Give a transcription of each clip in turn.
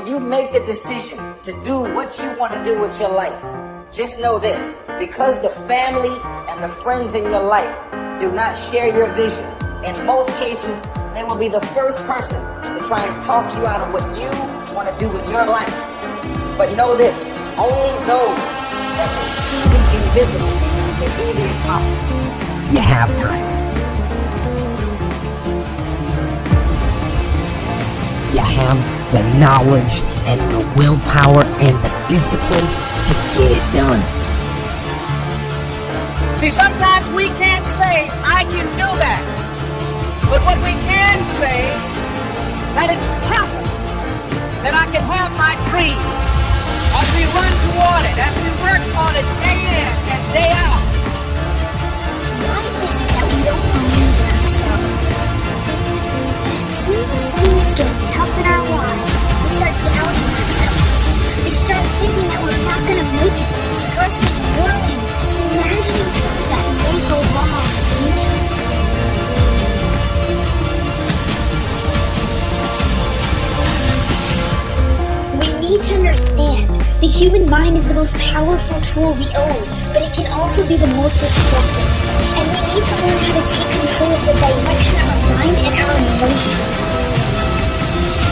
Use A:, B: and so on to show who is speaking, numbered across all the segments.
A: when you make the decision to do what you want to do with your life, just know this, because the family and the friends in your life do not share your vision, in most cases, they will be the first person to try and talk you out of what you want to do with your life. But know this, only those that can see the invisible can do the impossible.
B: You have time. You have the knowledge and the willpower and the discipline to get it done.
C: See, sometimes we can't say, I can do that. But what we can say, that it's possible that I can have my dream as we run toward it, as we work on it day in and day out.
D: Why is it that we don't believe in ourselves? As soon as things get tough in our lives, we start doubting ourselves. We start thinking that we're not going to make it, stressing, worrying, imagining things that may go wrong in the future. We need to understand the human mind is the most powerful tool we own, but it can also be the most destructive. And we need to learn how to take control of the direction of our mind and our emotions.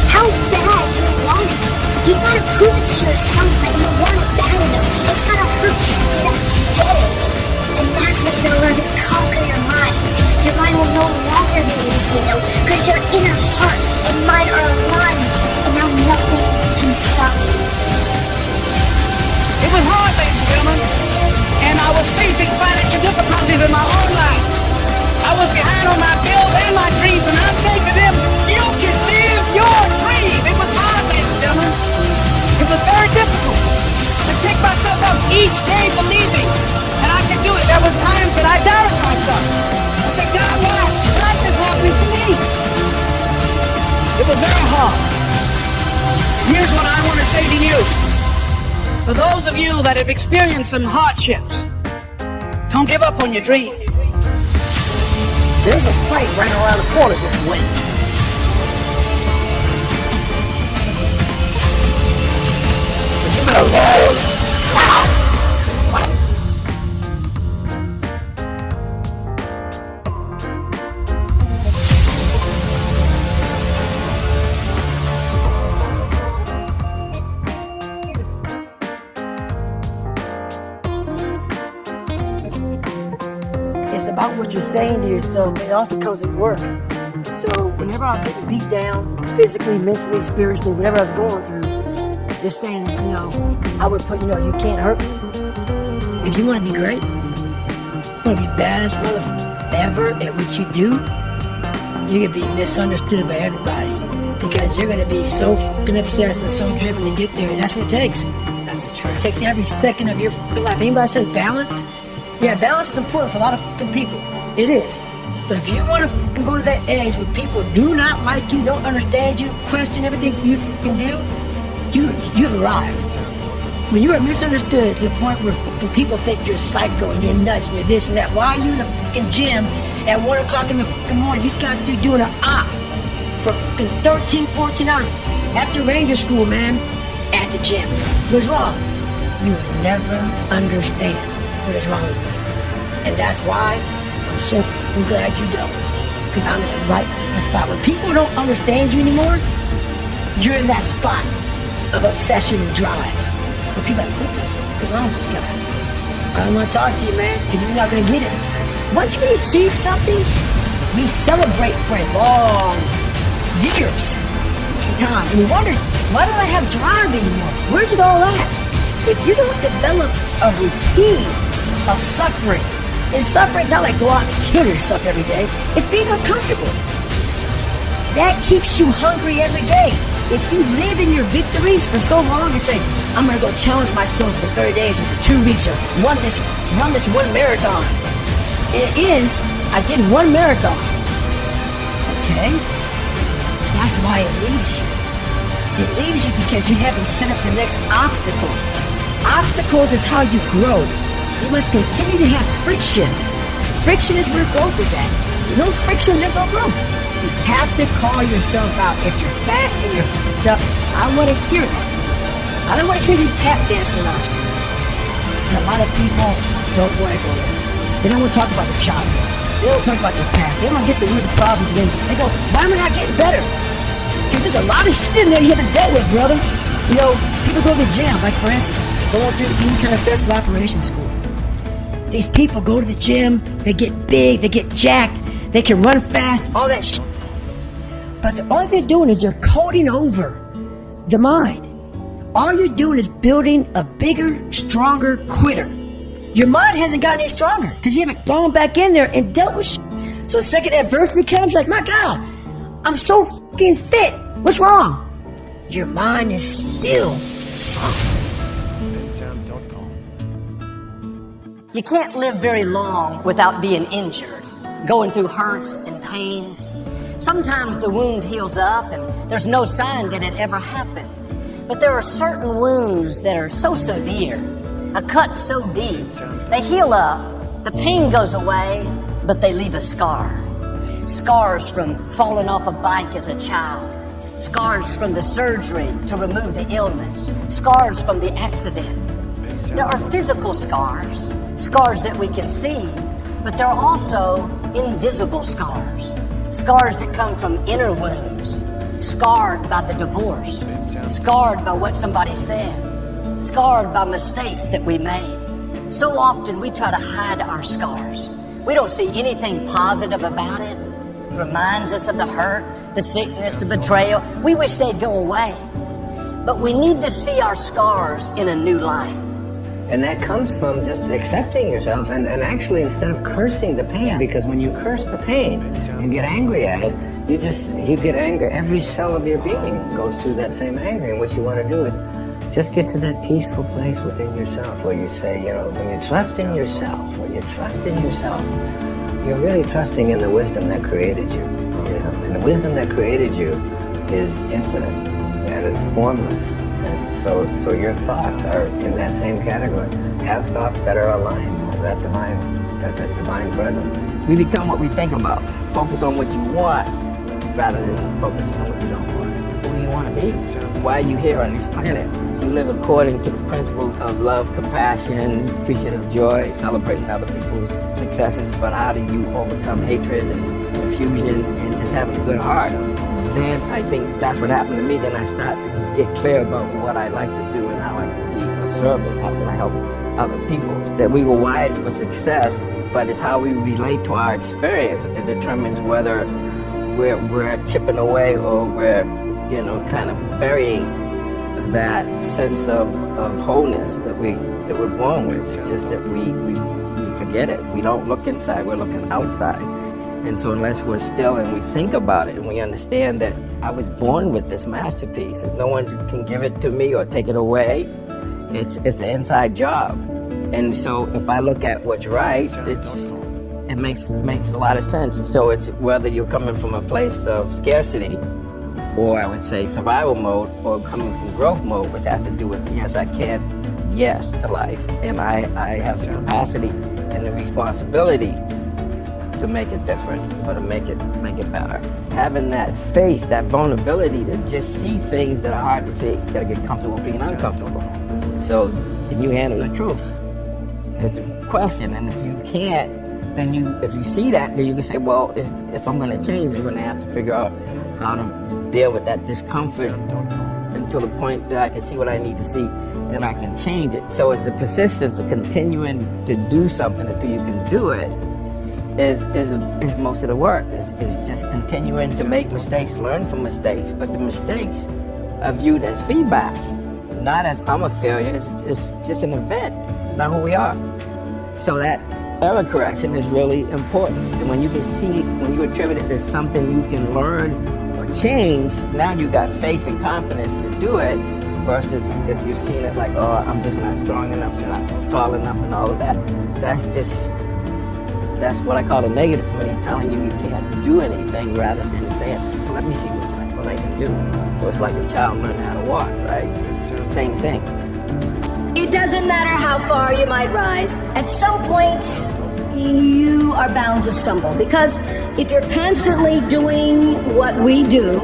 D: How bad do you want it? You gotta prove it to yourself that you want it bad enough. It's gotta hurt you enough to get it. And that's when you're gonna learn to conquer your mind. Your mind will no longer be able to say no, because your inner heart and mind are aligned, and now nothing can stop you.
C: It was hard, ladies and gentlemen, and I was facing financial difficulties in my own life. I was behind on my bills and my dreams, and I'm saying to them, you can live your dream. It was hard, ladies and gentlemen. It was very difficult to pick myself up each day believing that I could do it. There were times that I doubted myself. I said, God, why? Why is this happening to me? It was very hard. Here's what I want to say to you. For those of you that have experienced some hardships, don't give up on your dream.
A: There's a fight right around the corner this way. Give it a roll.
B: About what you're saying to yourself, it also comes with work. So whenever I was getting beat down, physically, mentally, spiritually, whatever I was going through, just saying, I would put, you can't hurt me. If you want to be great, you want to be baddest motherfucker ever at what you do, you're going to be misunderstood by everybody. Because you're going to be so fucking obsessed and so driven to get there, and that's what it takes. That's the truth. It takes every second of your fucking life. Anybody says balance? Yeah, balance is important for a lot of fucking people. It is. But if you want to fucking go to that edge where people do not like you, don't understand you, question everything you fucking do, you've arrived. When you are misunderstood to the point where fucking people think you're psycho and you're nuts and you're this and that, why are you in the fucking gym at 1 o'clock in the fucking morning? You got to doing an op for fucking 13, 14 hours after Ranger School, man, at the gym. What's wrong? You will never understand what is wrong with me. And that's why I'm so glad you don't. Because I'm in the right spot. When people don't understand you anymore, you're in that spot of obsession and drive. When people are like, what the fuck is wrong with this guy? I don't want to talk to you, man, because you're not going to get it. Once we achieve something, we celebrate for a long years of time. And we wonder, why don't I have drive anymore? Where's it all at? If you don't develop a routine of suffering, and suffering not like go out and kill yourself every day, it's being uncomfortable. That keeps you hungry every day. If you live in your victories for so long and say, I'm gonna go challenge myself for 30 days or for 2 weeks or run this one marathon. It is, I did one marathon. Okay? That's why it leaves you. It leaves you because you haven't set up the next obstacle. Obstacles is how you grow. You must continue to have friction. Friction is where growth is at. No friction, there's no growth. You have to call yourself out. If you're fat and you're fucked up, I want to hear that. I don't want to hear you tap dancing on the street. And a lot of people don't want to go there. They don't want to talk about their childhood. They don't talk about their past. They don't get to root the problems, and then they go, why am I not getting better? Because there's a lot of shit in there you haven't dealt with, brother. You know, people go to the gym, like for instance, going through any kind of special operations school. These people go to the gym, they get big, they get jacked, they can run fast, all that shit. But the only thing they're doing is they're coding over the mind. All you're doing is building a bigger, stronger quitter. Your mind hasn't gotten any stronger because you haven't gone back in there and dealt with shit. So the second adversity comes, like, my God, I'm so fucking fit. What's wrong? Your mind is still soft.
A: You can't live very long without being injured, going through hurts and pains. Sometimes the wound heals up and there's no sign that it ever happened. But there are certain wounds that are so severe, a cut so deep, they heal up, the pain goes away, but they leave a scar. Scars from falling off a bike as a child, scars from the surgery to remove the illness, scars from the accident. There are physical scars, scars that we can see, but there are also invisible scars, scars that come from inner wounds, scarred by the divorce, scarred by what somebody said, scarred by mistakes that we made. So often we try to hide our scars. We don't see anything positive about it. It reminds us of the hurt, the sickness, the betrayal. We wish they'd go away. But we need to see our scars in a new light.
E: And that comes from just accepting yourself and actually instead of cursing the pain, because when you curse the pain and get angry at it, you get angry. Every cell of your being goes through that same anger. And what you want to do is just get to that peaceful place within yourself where you say, you know, when you trust in yourself, you're really trusting in the wisdom that created you. You know? And the wisdom that created you is infinite and it's formless. So your thoughts are in that same category. Have thoughts that are aligned with that divine presence.
F: We become what we think about. Focus on what you want rather than focusing on what you don't want. Who do you want to be? Why are you here on this planet? You live according to the principles of love, compassion, appreciative joy, celebrating other people's successes, but how do you overcome hatred and confusion and just having a good heart? Then I think that's what happened to me. Then I start to get clear about what I like to do and how I can be of service, how can I help other people. That we were wired for success, but it's how we relate to our experience that determines whether we're chipping away or we're, you know, kind of burying that sense of wholeness that we're born with. It's just that we forget it. We don't look inside, we're looking outside. And so unless we're still and we think about it and we understand that I was born with this masterpiece and no one can give it to me or take it away, it's an inside job. And so if I look at what's right, it makes a lot of sense. So it's whether you're coming from a place of scarcity or I would say survival mode or coming from growth mode, which has to do with yes, I can, yes to life. And I have the capacity and the responsibility to make it different or to make it better. Having that faith, that vulnerability to just see things that are hard to see. You gotta get comfortable being uncomfortable. So can you handle the truth? It's a question, and if you can't, then if you see that, then you can say, well, if I'm gonna change, I'm gonna have to figure out how to deal with that discomfort until the point that I can see what I need to see, then I can change it. So it's the persistence of continuing to do something until you can do it is most of the work. Is just continuing to make mistakes, learn from mistakes, but the mistakes are viewed as feedback, not as I'm a failure. It's just an event, not who we are. So that error correction is really important. And when you can see, when you attribute it to something you can learn or change, now you got faith and confidence to do it, versus if you're seeing it like, oh, I'm just not strong enough, I'm not tall enough and all of that. That's what I call a negative, when he's telling you can't do anything rather than saying, well, let me see what I can do. So it's like a child learning how to walk, right? Same thing.
G: It doesn't matter how far you might rise. At some point, you are bound to stumble. Because if you're constantly doing what we do,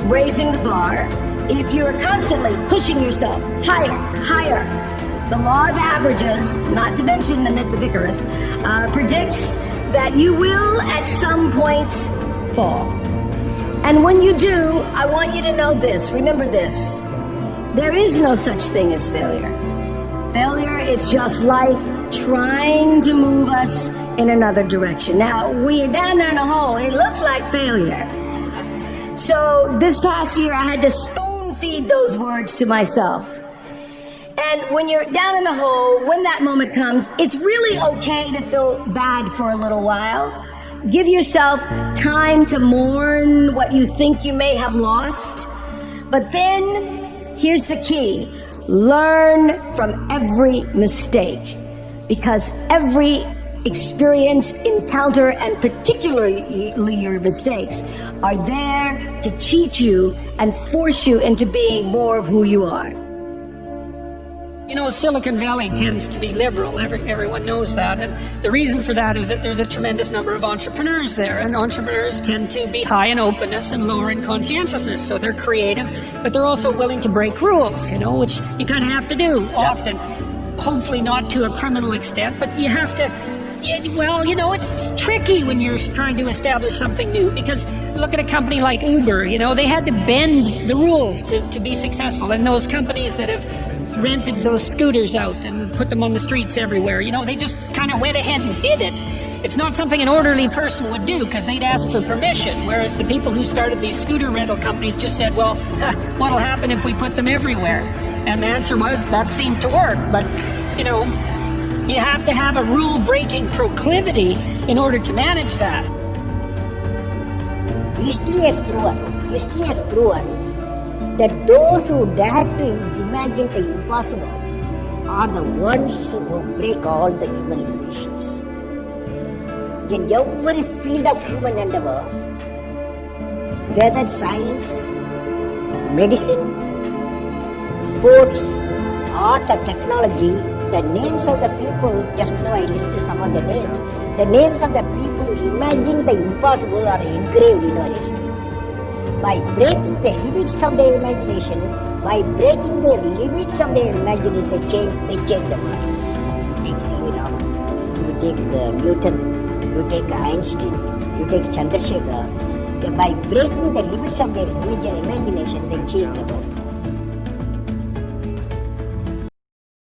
G: raising the bar, If you're constantly pushing yourself higher, higher, the law of averages, not to mention the myth of Icarus, predicts that you will at some point fall. And when you do, I want you to know this, remember this, there is no such thing as failure. Failure is just life trying to move us in another direction. Now, we're down there in a hole, it looks like failure. So this past year, I had to spoon feed those words to myself. And when you're down in the hole, when that moment comes, it's really okay to feel bad for a little while. Give yourself time to mourn what you think you may have lost. But then, here's the key. Learn from every mistake. Because every experience, encounter, and particularly your mistakes are there to teach you and force you into being more of who you are.
H: You know, Silicon Valley tends to be liberal. Everyone knows that. And the reason for that is that there's a tremendous number of entrepreneurs there. And entrepreneurs tend to be high in openness and lower in conscientiousness. So they're creative, but they're also willing to break rules, you know, which you kind of have to do often. Hopefully not to a criminal extent, but you have to. Well, you know, it's tricky when you're trying to establish something new, because look at a company like Uber, you know, they had to bend the rules to be successful. And those companies that have rented those scooters out and put them on the streets everywhere, you know, they just kind of went ahead and did it. It's not something an orderly person would do, because they'd ask for permission, whereas the people who started these scooter rental companies just said, well, what'll happen if we put them everywhere? And the answer was, that seemed to work. But, you know, you have to have a rule-breaking proclivity in order to manage that.
B: History has proven that those who dare to imagine the impossible are the ones who break all the human limitations. In every field of human endeavor, whether science, medicine, sports, arts or technology, the names of the people, just now I listed some of the names. The names of the people who imagine the impossible are engraved in our history. By breaking the limits of their imagination, they change the world. You take Newton, you take Einstein, you take Chandrasekhar. By breaking the limits of their imagination, they change the world.